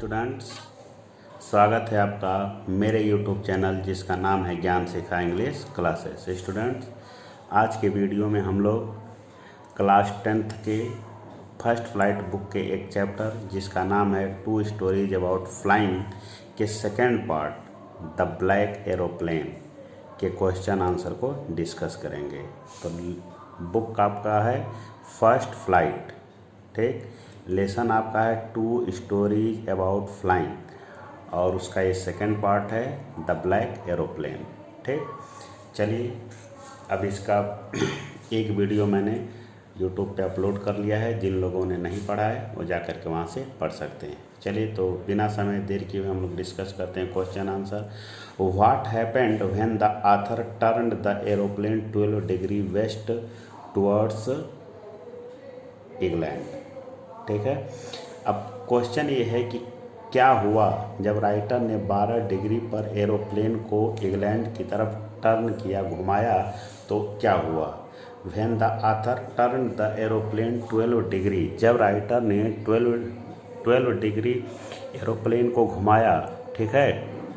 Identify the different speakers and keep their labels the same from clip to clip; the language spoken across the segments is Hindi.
Speaker 1: स्टूडेंट्स, स्वागत है आपका मेरे यूट्यूब चैनल जिसका नाम है ज्ञान सिखा इंग्लिश क्लासेस। स्टूडेंट्स, आज के वीडियो में हम लोग क्लास 10th के फर्स्ट फ्लाइट बुक के एक चैप्टर जिसका नाम है 2 स्टोरीज अबाउट फ्लाइंग के second part the black aeroplane के क्वेश्चन आंसर को डिस्कस करेंगे। तो बुक आपका है फर्स्ट फ्लाइट, ठीक। लेसन आपका है 2 स्टोरीज अबाउट फ्लाइंग और उसका ये सेकेंड पार्ट है द ब्लैक एरोप्लेन, ठीक। चलिए, अब इसका एक वीडियो मैंने यूट्यूब पे अपलोड कर लिया है। जिन लोगों ने नहीं पढ़ा है वो जा कर के वहाँ से पढ़ सकते हैं। चलिए, तो बिना समय देर किए हम लोग डिस्कस करते हैं question answer. What happened when the author turned the aeroplane 12 degree west towards England, ठीक है। अब क्वेश्चन ये है कि क्या हुआ जब राइटर ने 12 डिग्री पर एरोप्लेन को इंग्लैंड की तरफ टर्न किया, घुमाया, तो क्या हुआ। When the author turn the aeroplane 12 degree, जब राइटर ने 12 डिग्री एरोप्लेन को घुमाया, ठीक है,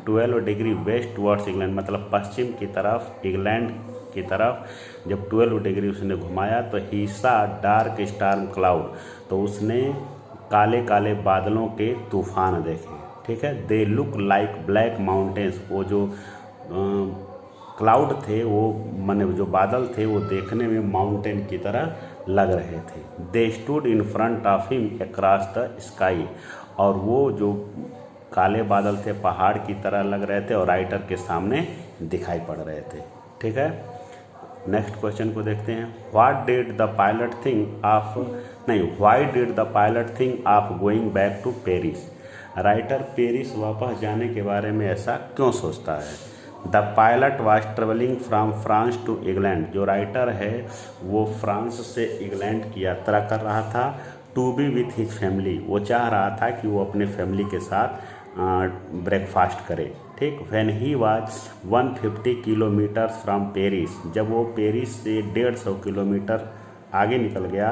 Speaker 1: 12 डिग्री वेस्ट टुवर्ड्स इंग्लैंड, मतलब पश्चिम की तरफ, इंग्लैंड की तरफ जब 12 डिग्री उसने घुमाया तो ही सा डार्क स्टार्म क्लाउड, तो उसने काले काले बादलों के तूफान देखे, ठीक है। They look like black mountains, वो जो क्लाउड थे, वो माने जो बादल थे, वो देखने में माउंटेन की तरह लग रहे थे। They stood in front of him across the sky, और वो जो काले बादल थे पहाड़ की तरह लग रहे थे और राइटर के सामने दिखाई पड़ रहे थे, ठीक है। नेक्स्ट क्वेश्चन को देखते हैं। What did the pilot think of, नहीं, why did the pilot think of going back to Paris, writer Paris वापस जाने के बारे में ऐसा क्यों सोचता है। The pilot was travelling from France to England, जो राइटर है वो फ्रांस से इंग्लैंड की यात्रा कर रहा था। To be with his family, वो चाह रहा था कि वो अपने फैमिली के साथ ब्रेकफास्ट करे, ठीक। When he was 150 kilometres from Paris, जब वो पेरिस से 150 किलोमीटर आगे निकल गया,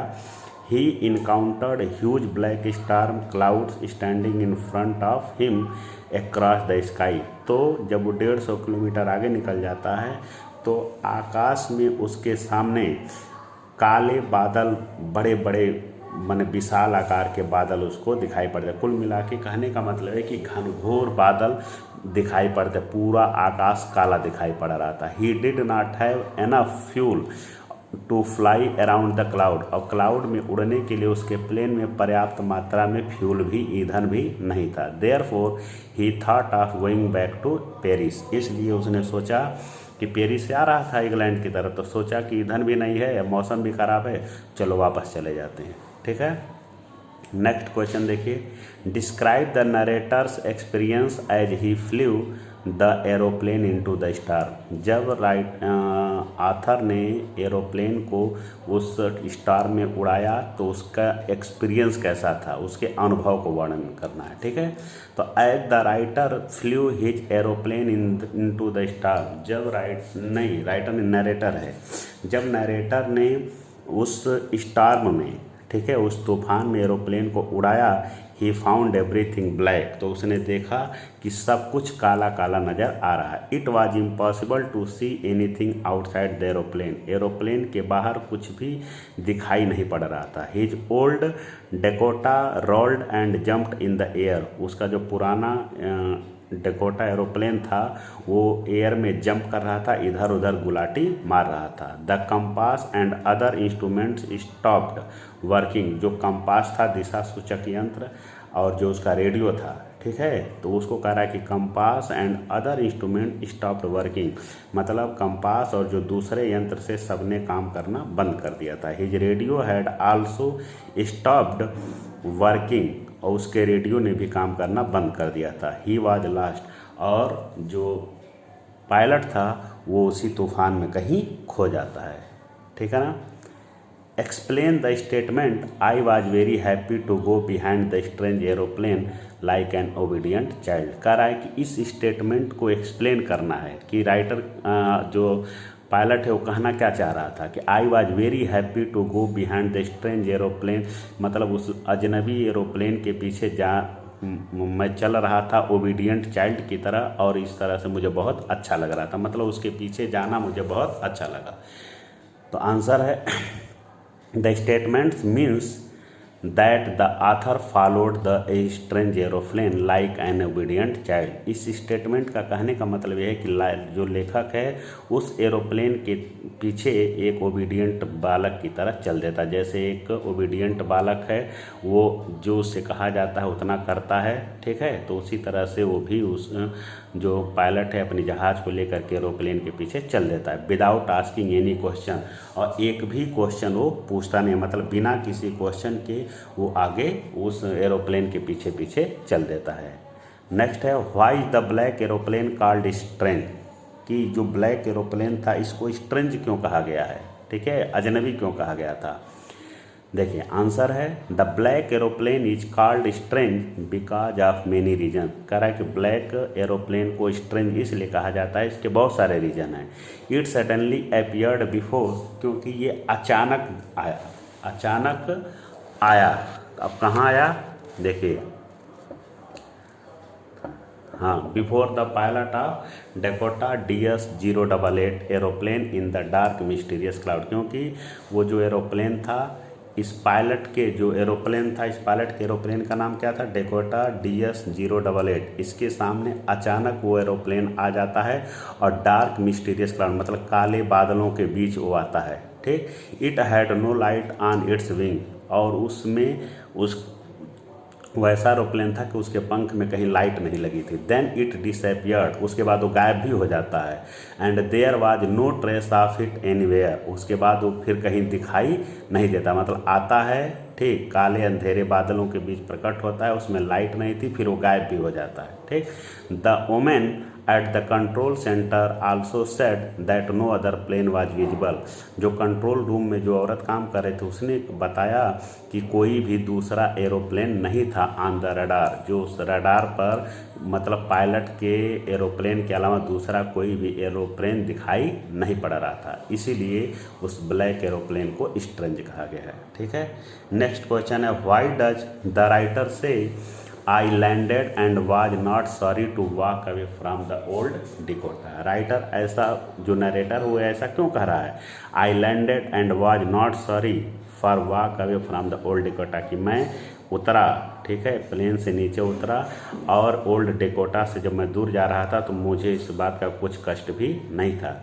Speaker 1: he encountered huge black storm clouds standing in front of him across the sky, तो जब वो 150 किलोमीटर आगे निकल जाता है तो आकाश में उसके सामने काले बादल, बड़े बड़े माने विशाल आकार के बादल उसको दिखाई पड़ते। कुल मिला के कहने का मतलब है कि घनघोर बादल दिखाई पड़ते, पूरा आकाश काला दिखाई पड़ रहा था। He did not have enough fuel to fly around the cloud, और क्लाउड में उड़ने के लिए उसके प्लेन में पर्याप्त मात्रा में फ्यूल भी, ईंधन भी नहीं था। Therefore he thought of going back to Paris, इसलिए उसने सोचा कि पेरिस से आ रहा था इंग्लैंड की तरफ, तो सोचा कि ईंधन भी नहीं है, मौसम भी खराब है, चलो वापस चले जाते हैं, ठीक है। नेक्स्ट क्वेश्चन देखिए। Describe the narrator's experience as he flew the aeroplane into the star, जब आथर ने एरोप्लेन को उस स्टार में उड़ाया तो उसका एक्सपीरियंस कैसा था, उसके अनुभव को वर्णन करना है, ठीक है। तो as the writer flew his aeroplane into the star, जब राइटर ने, नरेटर है, जब नरेटर ने उस स्टार्म में, ठीक है, उस तूफान में एरोप्लेन को उड़ाया, ही फाउंड एवरीथिंग ब्लैक, तो उसने देखा कि सब कुछ काला काला नज़र आ रहा है। It was impossible to see anything outside the aeroplane, aeroplane के बाहर कुछ भी दिखाई नहीं पड़ रहा था। His old Dakota rolled and jumped in the air, उसका जो पुराना डेकोटा एरोप्लेन था वो एयर में जंप कर रहा था, इधर उधर गुलाटी मार रहा था। The compass and other instruments stopped working, जो कंपास था, दिशा सूचक यंत्र, और जो उसका रेडियो था, ठीक है, तो उसको कह रहा है कि compass and other instrument stopped working, मतलब कंपास और जो दूसरे यंत्र से सबने काम करना बंद कर दिया था। His radio had also stopped working, और उसके रेडियो ने भी काम करना बंद कर दिया था। ही वाज लास्ट, और जो पायलट था वो उसी तूफान में कहीं खो जाता है, ठीक है ना। Explain the statement I was very happy to go behind the strange aeroplane like an obedient child, कह रहा है कि इस स्टेटमेंट को एक्सप्लेन करना है कि राइटर जो पायलट है वो कहना क्या चाह रहा था कि I was very happy to go behind the strange aeroplane, मतलब उस अजनबी एरोप्लेन के पीछे मैं चल रहा था ओबीडियंट चाइल्ड की तरह, और इस तरह से मुझे बहुत अच्छा लग रहा था, मतलब उसके पीछे जाना मुझे बहुत अच्छा लगा। तो आंसर है the statements means that the author followed the strange aeroplane like an obedient child. इस स्टेटमेंट का कहने का मतलब यह है कि जो लेखक है उस एरोप्लेन के पीछे एक ओबीडियंट बालक की तरह चल देता है। जैसे एक ओबीडियंट बालक है, वो जो उससे कहा जाता है उतना करता है, ठीक है, तो उसी तरह से वो भी उस जो पायलट है अपनी जहाज़ को लेकर के एरोप्लेन के पीछे चल देता है विदाउट आस्किंग एनी क्वेश्चन, और एक भी क्वेश्चन वो पूछता नहीं, मतलब बिना किसी क्वेश्चन के वो आगे उस एरोप्लेन के पीछे पीछे चल देता है। नेक्स्ट है why is the black aeroplane called strange, कि जो ब्लैक एरोप्लेन था इसको स्ट्रेंज क्यों कहा गया है, ठीक है, अजनबी क्यों कहा गया था। देखिए आंसर है the black aeroplane is called strange because of many reason. कह रहा है कि ब्लैक एरोप्लेन को स्ट्रेंज इसलिए कहा जाता है, इसके बहुत सारे रीजन हैं। इट सडनली अपीयर्ड बिफोर, क्योंकि ये अचानक आया। अब कहाँ आया, देखिए, हाँ, before the pilot of Dakota DS-088 aeroplane in the dark mysterious cloud, क्योंकि वो जो एरोप्लेन था इस पायलट के एरोप्लेन का नाम क्या था, डेकोटा DS-088। इसके सामने अचानक वो एरोप्लेन आ जाता है और डार्क मिस्टीरियस क्लाउड मतलब काले बादलों के बीच वो आता है, ठीक। It had no light on its wing, और उसमें वैसा एरोप्लेन था कि उसके पंख में कहीं लाइट नहीं लगी थी। देन इट डिसअपियर्ड, उसके बाद वो गायब भी हो जाता है। And there was no trace of it anywhere, उसके बाद वो फिर कहीं दिखाई नहीं देता, मतलब आता है, ठीक, काले अंधेरे बादलों के बीच प्रकट होता है, उसमें लाइट नहीं थी, फिर वो गायब भी हो जाता है, ठीक। The women at the control centre also said that no other plane was visible, जो कंट्रोल रूम में जो औरत काम कर रहे थे उसने बताया कि कोई भी दूसरा एरोप्लेन नहीं था ऑन द रडार, जो उस रडार पर मतलब पायलट के एरोप्लेन के अलावा दूसरा कोई भी एरोप्लेन दिखाई नहीं पड़ रहा था, इसीलिए उस ब्लैक एरोप्लेन को स्ट्रेंज कहा गया है, ठीक है। नेक्स्ट क्वेश्चन है why does the writer say I landed and was not sorry to walk away from the old Dakota. Writer ऐसा, जो नरेटर हुआ ऐसा क्यों कह रहा है, I landed and was not sorry for walk away from the old Dakota, कि मैं उतरा, ठीक है, प्लेन से नीचे उतरा और ओल्ड डिकोटा से जब मैं दूर जा रहा था तो मुझे इस बात का कुछ कष्ट भी नहीं था।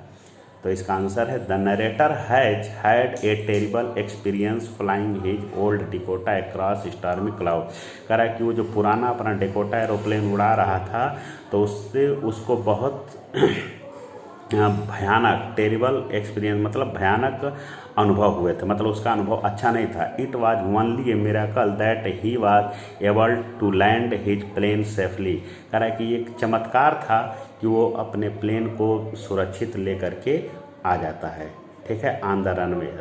Speaker 1: तो इसका आंसर है the narrator has had a terrible experience flying his old Dakota across stormy cloud. कह रहा है कि वो जो पुराना अपना डिकोटा एरोप्लेन उड़ा रहा था तो उससे उसको बहुत भयानक, टेरिबल एक्सपीरियंस मतलब भयानक अनुभव हुए थे, मतलब उसका अनुभव अच्छा नहीं था। It was only a miracle that he was able to land his plane safely. कह रहा है कि एक चमत्कार था कि वो अपने प्लेन को सुरक्षित लेकर के आ जाता है, ठीक है, ऑन द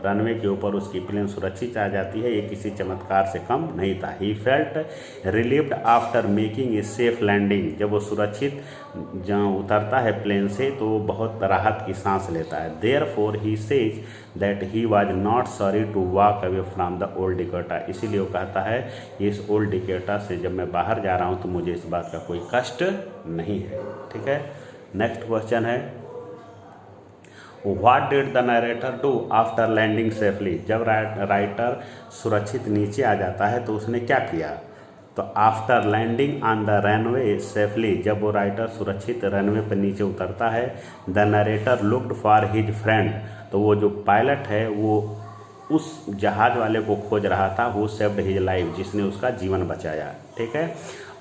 Speaker 1: रनवे के ऊपर उसकी प्लेन सुरक्षित आ जाती है, ये किसी चमत्कार से कम नहीं था। He felt relieved after making a safe landing, जब वो सुरक्षित जहाँ उतरता है प्लेन से तो वो बहुत राहत की सांस लेता है। Therefore he says that he was not sorry to walk away from the old Dakota, इसीलिए वो कहता है इस ओल्ड डिकोटा से जब मैं बाहर जा रहा हूँ तो मुझे इस बात का कोई कष्ट नहीं है, ठीक है। नेक्स्ट क्वेश्चन है what did the narrator do after landing safely. जब राइटर सुरक्षित नीचे आ जाता है तो उसने क्या किया, तो after landing on the runway safely, जब वो राइटर सुरक्षित रनवे पर नीचे उतरता है, the narrator looked for his friend, तो वो जो पायलट है वो उस जहाज वाले को खोज रहा था, हु सेव्ड हिज लाइफ, जिसने उसका जीवन बचाया, ठीक है।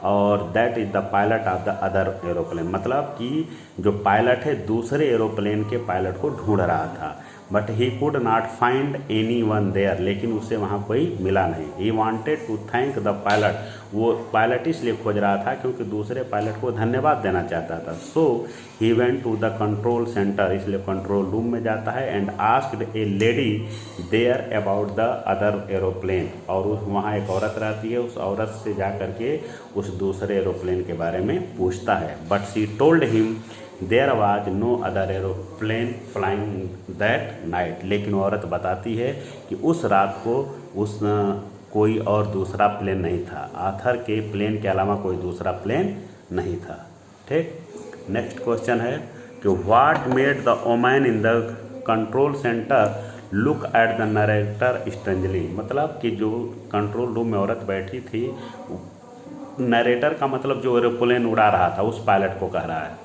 Speaker 1: और that is the pilot of the other aeroplane, मतलब कि जो पायलट है दूसरे एरोप्लेन के पायलट को ढूंढ रहा था, but he could not find anyone there, लेकिन उसे वहाँ कोई मिला नहीं। He wanted to thank the pilot, वो पायलट इसलिए खोज रहा था क्योंकि दूसरे पायलट को धन्यवाद देना चाहता था। So he went to the control centre, इसलिए कंट्रोल रूम में जाता है, and asked a lady there about the other aeroplane, और वहाँ एक औरत रहती है, उस औरत से जा करके उस दूसरे एरोप्लेन के बारे में पूछता है। But she told him there was no other aeroplane flying that night, लेकिन वो औरत बताती है कि उस रात को कोई और दूसरा प्लेन नहीं था। आर्थर के प्लेन के अलावा कोई दूसरा प्लेन नहीं था। ठीक, नेक्स्ट क्वेश्चन है कि what made the woman in the control centre look at the narrator strangely. मतलब कि जो कंट्रोल रूम में औरत बैठी थी, नरेटर का मतलब जो एरोप्लेन उड़ा रहा था उस पायलट को कह रहा है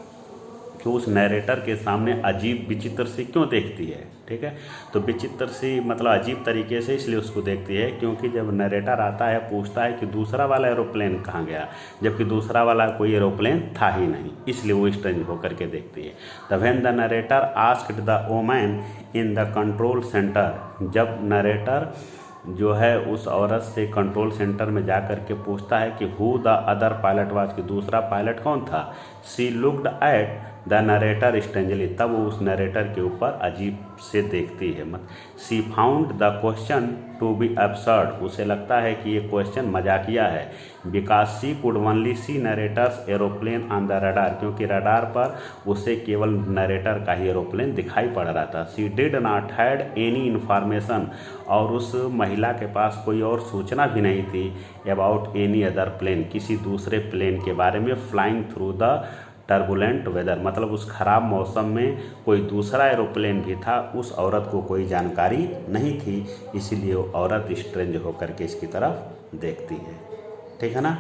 Speaker 1: कि उस नरेटर के सामने अजीब विचित्र सी क्यों देखती है। ठीक है, तो विचित्र सी मतलब अजीब तरीके से इसलिए उसको देखती है क्योंकि जब नरेटर आता है पूछता है कि दूसरा वाला एरोप्लेन कहाँ गया, जबकि दूसरा वाला कोई एरोप्लेन था ही नहीं, इसलिए वो स्ट्रेंज होकर के देखती है। The when the narrator asked the woman in the control centre, जब नरेटर जो है उस औरत से कंट्रोल सेंटर में जा कर के पूछता है कि who the other pilot was, कि दूसरा पायलट कौन था। She looked at the narrator strangely, तब वो उस नरेटर के ऊपर अजीब से देखती है। She found the question to be absurd, उसे लगता है कि ये क्वेश्चन मजाकिया है। Because she could only see narrator's aeroplane on the radar, क्योंकि रडार पर उसे केवल नरेटर का ही एरोप्लेन दिखाई पड़ रहा था। She did not had any information, और उस महिला के पास कोई और सूचना भी नहीं थी अबाउट एनी अदर प्लेन, किसी दूसरे प्लेन के बारे में flying through the turbulent weather, मतलब उस खराब मौसम में कोई दूसरा एरोप्लेन भी था, उस औरत को कोई जानकारी नहीं थी, इसीलिए वो औरत स्ट्रेंज होकर के इसकी तरफ देखती है। ठीक है ना।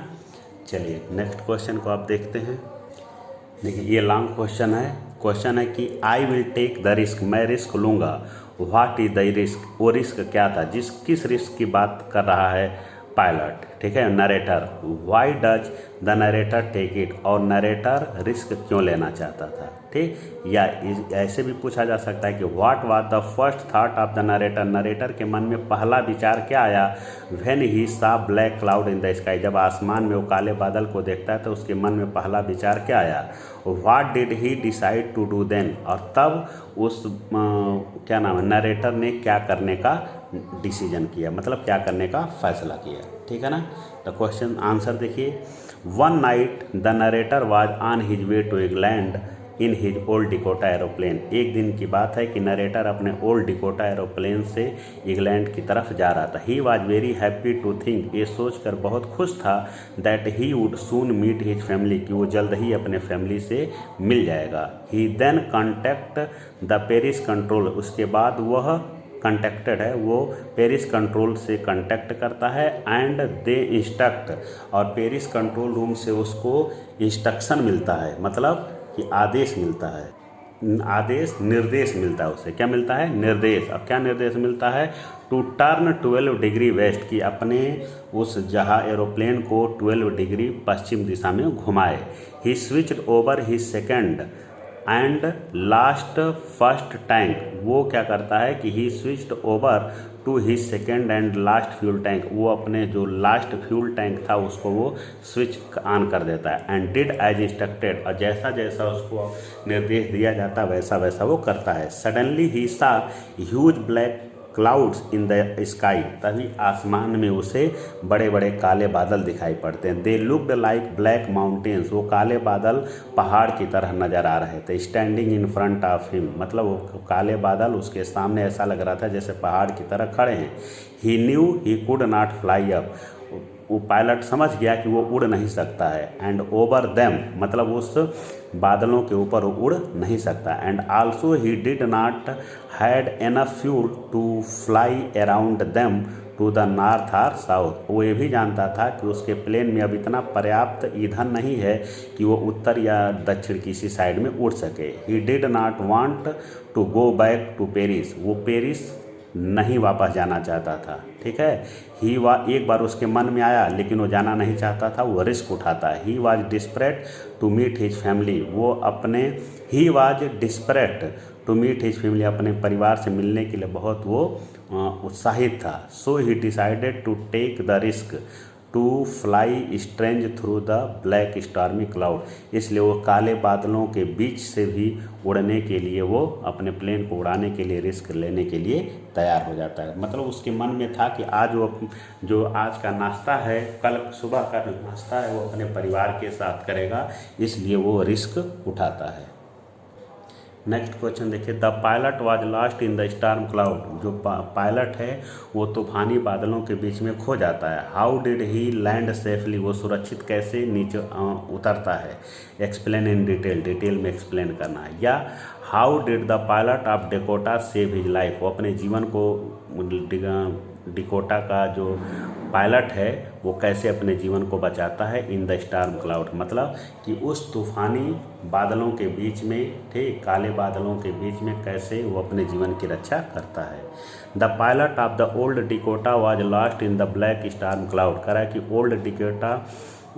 Speaker 1: चलिए नेक्स्ट क्वेश्चन को आप देखते हैं। देखिए ये लॉन्ग क्वेश्चन है। क्वेश्चन है कि I will take the risk, मैं रिस्क लूँगा। व्हाट इज द रिस्क, वो रिस्क क्या था, किस रिस्क की बात कर रहा है पायलट। ठीक है, narrator. Why does the narrator take it, और नरेटर रिस्क क्यों लेना चाहता था। ठीक, या ऐसे भी पूछा जा सकता है कि what was the first thought of the narrator, narrator के मन में पहला विचार क्या आया। व्हेन ही सा black cloud in the sky, जब आसमान में वो काले बादल को देखता है तो उसके मन में पहला विचार क्या आया। What did he decide to do then, और तब उस क्या नाम है नरेटर ने क्या करने का डिसीजन किया, मतलब क्या करने का फैसला किया। ठीक है ना। तो क्वेश्चन आंसर देखिए। One night the narrator was on his way to England in his old Dakota aeroplane, एक दिन की बात है कि नरेटर अपने ओल्ड डिकोटा एरोप्लेन से इंग्लैंड की तरफ जा रहा था। He was very happy to think, ये सोचकर बहुत खुश था that he would soon meet his family, कि वो जल्द ही अपने फैमिली से मिल जाएगा। He then contact the Paris control, उसके बाद वह कंटेक्टेड है, वो पेरिस कंट्रोल से कांटेक्ट करता है। एंड दे इंस्ट्रक्ट, और पेरिस कंट्रोल रूम से उसको इंस्ट्रक्शन मिलता है, मतलब कि आदेश मिलता है, आदेश निर्देश मिलता है उसे। क्या मिलता है, निर्देश। अब क्या निर्देश मिलता है, टू टर्न 12 डिग्री वेस्ट, की अपने उस जहाज एरोप्लेन को 12 डिग्री पश्चिम दिशा में घुमाए। He switched over he second and last first tank, वो क्या करता है कि he switched over to he second and last fuel tank, वो अपने जो लास्ट फ्यूल टैंक था उसको वो स्विच ऑन कर देता है। एंड डिड एज इंस्ट्रक्टेड, और जैसा जैसा उसको निर्देश दिया जाता वैसा वैसा वो करता है। सडनली ही सा huge black clouds in the sky, तभी आसमान में उसे बड़े बड़े काले बादल दिखाई पड़ते हैं। They looked like black mountains, वो काले बादल पहाड़ की तरह नजर आ रहे थे। Standing in front of him, मतलब वो काले बादल उसके सामने ऐसा लग रहा था जैसे पहाड़ की तरह खड़े हैं। He knew he could not fly up, वो पायलट समझ गया कि वो उड़ नहीं सकता है। एंड ओवर देम, मतलब उस बादलों के ऊपर वो उड़ नहीं सकता। And also he did not had enough fuel to fly around them to the north और साउथ, वो ये भी जानता था कि उसके प्लेन में अब इतना पर्याप्त ईंधन नहीं है कि वो उत्तर या दक्षिण किसी साइड में उड़ सके। He did not want to go back to Paris, वो पेरिस नहीं वापस जाना चाहता था। ठीक है, एक बार उसके मन में आया लेकिन वो जाना नहीं चाहता था, वो रिस्क उठाता है। He was desperate to meet his family, वो अपने he was desperate to meet his family, अपने परिवार से मिलने के लिए बहुत वो उत्साहित था। So he decided to take the risk to fly strange through the black stormy cloud, इसलिए वो काले बादलों के बीच से भी उड़ने के लिए, वो अपने प्लेन को उड़ाने के लिए रिस्क लेने के लिए तैयार हो जाता है। मतलब उसके मन में था कि आज वो जो आज का नाश्ता है, कल सुबह का जो नाश्ता है वो अपने परिवार के साथ करेगा, इसलिए वो रिस्क उठाता है। नेक्स्ट क्वेश्चन देखिए, the pilot was lost in the storm cloud. जो पायलट है वो तूफानी बादलों के बीच में खो जाता है। How did he land safely, वो सुरक्षित कैसे नीचे उतरता है। एक्सप्लेन इन डिटेल, डिटेल में एक्सप्लेन करना है। या how did the pilot of Dakota save his life, वो अपने जीवन को डिकोटा का जो पायलट है वो कैसे अपने जीवन को बचाता है इन द स्टार्म क्लाउड, मतलब कि उस तूफानी बादलों के बीच में, ठीक, काले बादलों के बीच में कैसे वो अपने जीवन की रक्षा करता है। The pilot of the old Dakota was lost in the black storm cloud, कह रहा है कि ओल्ड डिकोटा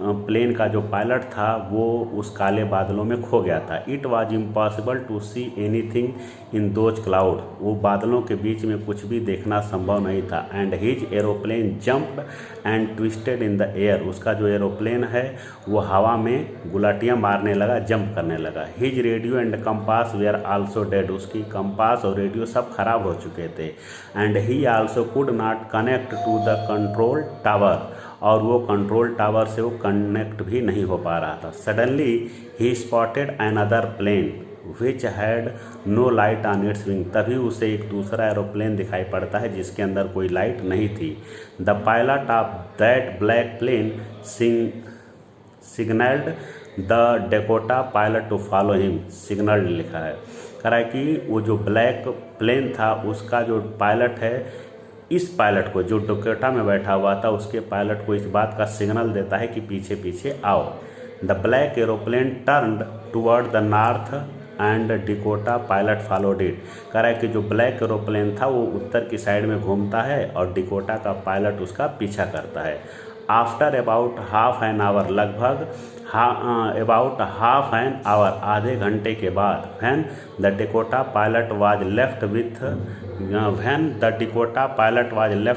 Speaker 1: प्लेन का जो पायलट था वो उस काले बादलों में खो गया था। It was impossible to see anything in those cloud, वो बादलों के बीच में कुछ भी देखना संभव नहीं था। And his aeroplane jumped and twisted in the air, उसका जो एरोप्लेन है वो हवा में गुलाटियाँ मारने लगा, जंप करने लगा। His radio and compass were also dead, उसकी कंपास और रेडियो सब खराब हो चुके थे। And he also could not connect to the control tower, और वो कंट्रोल टावर से वो कनेक्ट भी नहीं हो पा रहा था। Suddenly he spotted another plane which had no light on its wing, तभी उसे एक दूसरा एरोप्लेन दिखाई पड़ता है जिसके अंदर कोई लाइट नहीं थी। The pilot of that black plane signalled the Dakota pilot to follow him, signalled लिखा है, कह रहा है कि वो जो ब्लैक प्लेन था उसका जो पायलट है, इस पायलट को जो डेकोटा में बैठा हुआ था उसके पायलट को इस बात का सिग्नल देता है कि पीछे पीछे आओ। The black aeroplane turned toward the north and Dakota pilot followed it, कह रहा है कि जो ब्लैक एरोप्लेन था वो उत्तर की साइड में घूमता है और डिकोटा का पायलट उसका पीछा करता है। After about half an hour, लगभग अबाउट हाफ एन आवर, आधे घंटे के बाद, when the Dakota pilot was left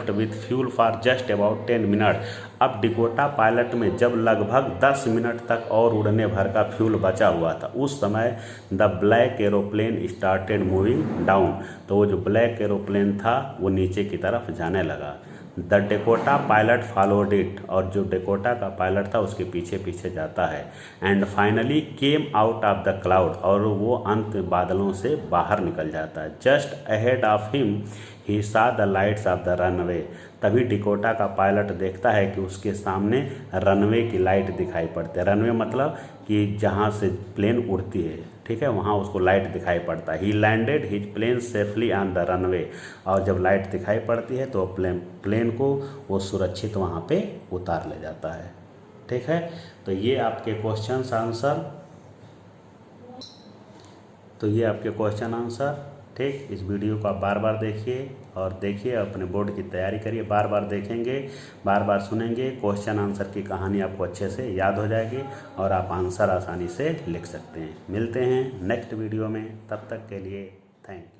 Speaker 1: with fuel for just about 10 minute, अब डिकोटा पायलट में जब लगभग 10 मिनट तक और उड़ने भर का फ्यूल बचा हुआ था, उस समय the black aeroplane started moving down, तो वो जो ब्लैक एरोप्लेन था वो नीचे की तरफ जाने लगा। The Dakota pilot followed it, और जो डेकोटा का पायलट था उसके पीछे पीछे जाता है। And finally came out of the cloud, और वो अंत बादलों से बाहर निकल जाता है। Just ahead of him he saw the lights of the runway, तभी डिकोटा का पायलट देखता है कि उसके सामने रनवे की लाइट दिखाई पड़ती है। रनवे मतलब कि जहाँ से प्लेन उड़ती है, ठीक है, वहाँ उसको लाइट दिखाई पड़ता है। He landed his plane safely on the runway, और जब लाइट दिखाई पड़ती है तो प्लेन को वो सुरक्षित वहाँ पे उतार ले जाता है। ठीक है, तो ये आपके क्वेश्चन आंसर, ठीक। इस वीडियो को आप बार बार देखिए और देखिए, अपने बोर्ड की तैयारी करिए, बार बार देखेंगे, बार बार सुनेंगे, क्वेश्चन आंसर की कहानी आपको अच्छे से याद हो जाएगी और आप आंसर आसानी से लिख सकते हैं। मिलते हैं नेक्स्ट वीडियो में, तब तक के लिए थैंक यू।